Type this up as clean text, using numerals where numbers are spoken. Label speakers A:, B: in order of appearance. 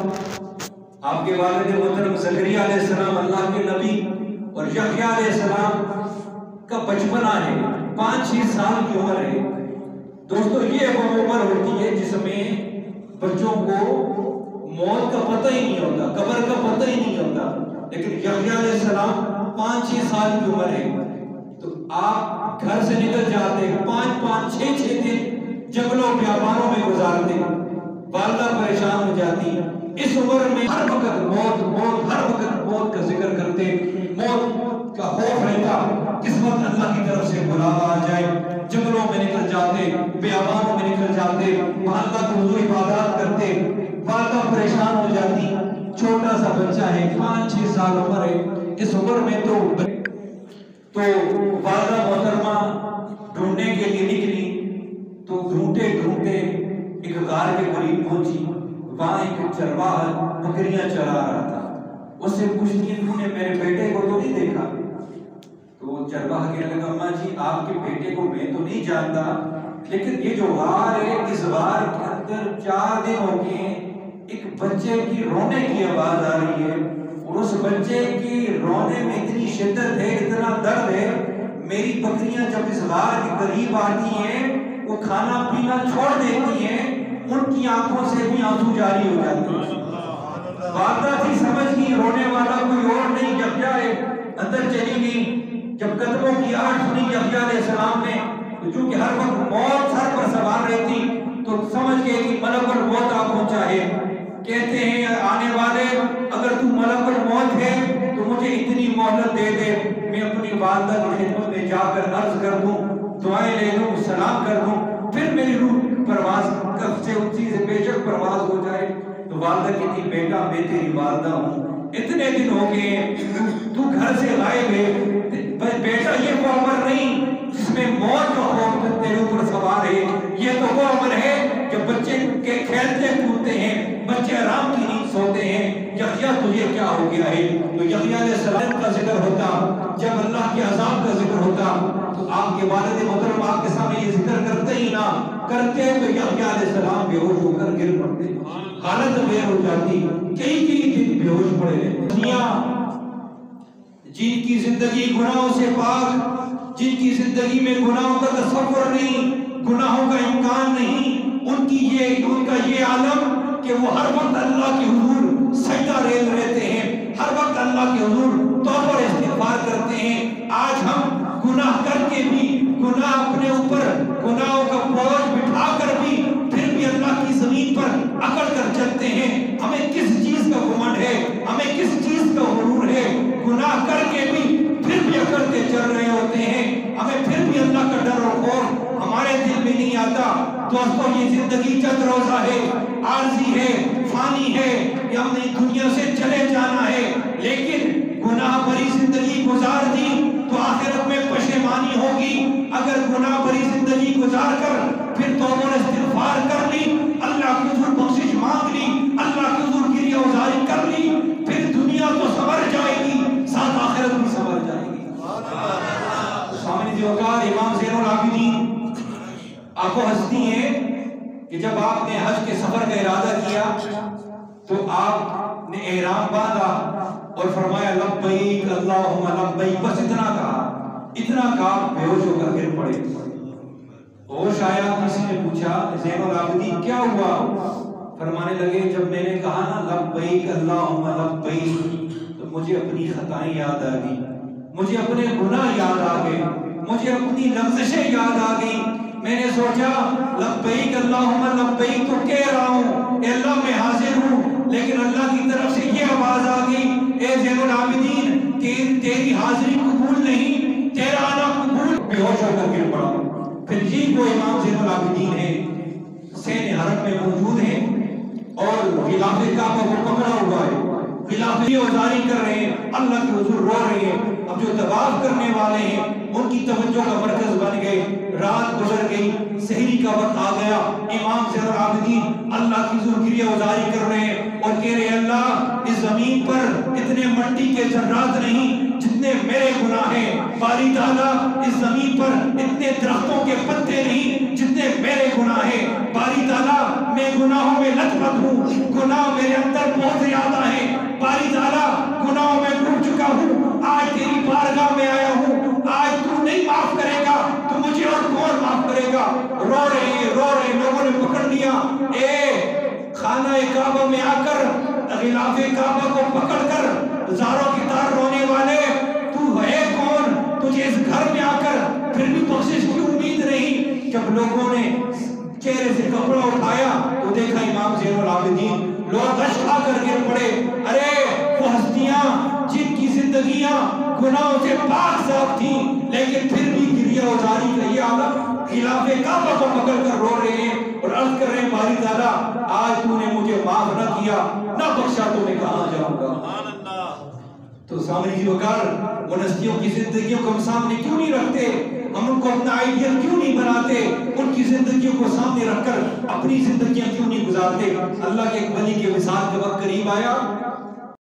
A: آپ کے والد محترم زکریا علیہ السلام اللہ کے نبی اور یحییٰ علیہ السلام کا بچپنا ہے، 5-6 سال کی عمر ہے۔ دوستو یہ وہ عمر ہوتی ہے جس میں بچوں کو موت کا پتہ ہی نہیں ہوتا، قبر کا پتہ ہی نہیں ہوتا، لیکن یحییٰ علیہ السلام 5-6 سال کی عمر ہے تو آپ گھر سے نکل جاتے، 5-5 6-6 دن جنگلوں بیابانوں میں گزارتے، والدہ پریشان ہو جاتی۔ اس عمر میں ہر وقت موت ہر وقت موت کا ذکر کرتے، موت کا خوف رہتا، قسمت اللہ کی طرف سے بلاوا آ جائے، جنگلوں میں نکل جاتے، بیابانوں میں نکل جاتے، اللہ کے حضور عبادات کرتے، والدہ پریشان ہو جاتی۔ چھوٹا سا بچہ ہے، 5-6 سال عمر ہے، اس عمر میں تو والدہ محترمہ ڈھونڈنے کے لیے نکلی تو ڈھونڈتے ڈھونڈتے ایک غار کے قریب پہنچی، وہاں ایک چرواہا بکریاں چرا رہا تھا۔ اس سے پوچھتی ہے تم نے میرے بیٹے کو تو نہیں دیکھا؟ تو چرواہا کہنے لگا اماں جی آپ کے بیٹے کو میں تو نہیں جانتا، لیکن یہ جو غار ہے اس غار کے اندر 4 دن ہو گئے ایک بچے کی رونے کی آواز آ رہی ہے، اور اس بچے کی رونے میں اتنی شدت ہے، اتنا درد ہے، میری بکریاں جب اس غار کے قریب آتی ہیں وہ کھانا پینا چھوڑ دیتی ہیں، ان کی آنکھوں سے بھی آنسو جاری ہو جاتے ہیں۔ والدہ تھی سمجھ گئی رونے والا کوئی اور نہیں یحییٰ ہے، اندر چلی گئی۔ جب قدموں کی آواز سنی یحییٰ علیہ السلام نے تو چونکہ ہر وقت موت سر پر سوار رہتی تو سمجھ گئے کہ ملک الموت آ پہنچا ہے۔ کہتے ہیں آنے والے اگر تو ملک الموت ہے تو مجھے اتنی مہلت دے دے، میں اپنی والدہ کی خدمت میں جا کر عرض کر دوں، دعائیں لے لوں، سلام کر دوں، پھر میری روح پرواز کب سے اسی سے بے شک پرواز ہو جائے۔ تو والدہ کہتی بیٹا میں تیری والدہ ہوں، اتنے دن ہو گئے تو گھر سے غائب ہے، بیٹا یہ وہ عمر نہیں جس میں موت کا خوف تیرے اوپر سوار ہے، یہ تو وہ عمر ہے جب بچے کے کھیلتے کودتے ہیں، بچے آرام کی نیند سوتے ہیں۔ یحییٰ تجھے کیا ہو گیا ہے؟ تو یحییٰ علیہ السلام کا ذکر ہوتا، جب اللہ کے عذاب کا ذکر ہوتا تو آپ کے والد محترم آپ کے سامنے یہ ذکر کرتے ہی نہ کرتے تو یحییٰ علیہ السلام بے ہوش ہو کر گر پڑتے، حالت بے ہو جاتی، کئی دن بے ہوش پڑے رہتے۔ جن کی زندگی گناہوں سے پاک، جن کی زندگی میں گناہوں کا تصور نہیں، گناہوں کا امکان نہیں، ان کا یہ عالم کہ وہ ہر وقت اللہ کے حضور سجدہ ریز رہتے ہیں، ہر وقت اللہ کے حضور توبہ اور استغفار کرتے ہیں۔ آج ہم گناہ کر کے بھی، گناہ اپنے اوپر گناہوں کا بوجھ بٹھا کر بھی پھر بھی اللہ کی زمین پر اکڑ کر چلتے ہیں۔ ہمیں کس چیز کا گھمنڈ ہے، ہمیں کس چیز کا غرور ہے؟ گناہ کر کے بھی پھر بھی اکڑ کے چل رہے ہوتے ہیں، ہمیں پھر بھی اللہ کا ڈر اور خوف ہمارے دل میں نہیں آتا۔ دوستو یہ زندگی چند روزہ ہے، عارضی ہے، فانی ہے، یہ ہم نے دنیا سے چلے جانا ہے، لیکن گناہ بھری زندگی گزار دی تو آخرت میں پشیمانی ہوگی۔ اگر گناہ بھری زندگی گزار کر پھر توبہ اور استغفار کر لی، اللہ کے حضور بخشش مانگ لی، اللہ کے حضور گریہ وزاری کر لی، پھر دنیا تو سنور جائے گی، ساتھ آخرت بھی سنور جائے گی۔ سامنے جو اوقات امام زین العابدین آپ کو ہستی ہیں کہ جب آپ نے حج کے سفر کا ارادہ کیا تو آپ نے احرام باندھا اور فرمایا لبیک اللہم لبیک، بس اتنا کہا بے ہوش ہو کر گر پڑے۔ ہوش آیا، کسی نے پوچھا زین العابدین کیا ہوا؟ فرمانے لگے جب میں نے کہا نا لبیک اللہم لبیک تو مجھے اپنی خطائیں یاد آ گئی، مجھے اپنے گناہ یاد آ گئے، مجھے اپنی لغزشیں یاد آ گئی۔ میں نے سوچا لبیک اللہم لبیک تو کہہ رہا ہوں اے اللہ میں حاضر ہوں، لیکن اللہ کی طرف سے یہ آواز آ گئی اے زین العابدین تیری حاضری قبول نہیں، تیرا آنا قبول۔ بے ہوش ہو کر گر پڑا۔ پھر یہ وہ امام زین العابدین ہے، سین حرم میں موجود ہیں اور غلاف کعبہ کو پکڑا ہوا ہے، غلاف یہ وزاری کر رہے ہیں، اللہ کے حضور رو رہے ہیں۔ اب جو طواف کرنے والے ہیں ان کی توجہ کا مرکز بن گئے، رات گزر گئی، سحری کا وقت آ گیا، امام زین العابدین اللہ کی حضور گریہ وزاری کر رہے ہیں اور کہہ رہے ہیں اللہ اس زمین پر اتنے مٹی کے ذرات نہیں جتنے میرے گناہ ہیں، باری تعالیٰ اس زمین پر اتنے درختوں کے پتے نہیں جتنے میرے گناہ ہیں، باری تعالیٰ میں گناہوں میں لت پت ہوں، گناہ میرے اندر گا. رو رہے لوگوں نے پکڑ لیا. خانہ کعبہ میں آ کر غلاف کعبہ کو پکڑ کر زاروں کی تار رونے والے، تو ہے کون؟ تجھے اس گھر میں آ کر پھر بھی بخشش کی امید نہیں. جب لوگوں نے چہرے سے کپڑا اٹھایا تو دیکھا امام زین العابدین. لوگ غش کھا کر گر پڑے. ارے وہ ہستیاں جن کی زندگیاں گناہوں سے پاک صاف تھیں لیکن پھر بھی گریہ ازاری کا یہ عالم خلاف کعبہ کو پکڑ کر رو رہے ہیں اور عرض کر رہے ہیں باری تعالیٰ آج تو نے مجھے معاف نہ کیا نہ بخشا تو میں کہاں جاؤں گا. تو سامنے کی وقار ان ہستیوں کی زندگیوں کو ہم سامنے کیوں نہیں رکھتے؟ ہم ان کو اپنا آئیڈیل کیوں نہیں بناتے؟ ان کی زندگیوں کو سامنے رکھ کر اپنی زندگیاں کیوں نہیں گزارتے؟ اللہ کے ایک ولی کے وصال کا وقت قریب آیا.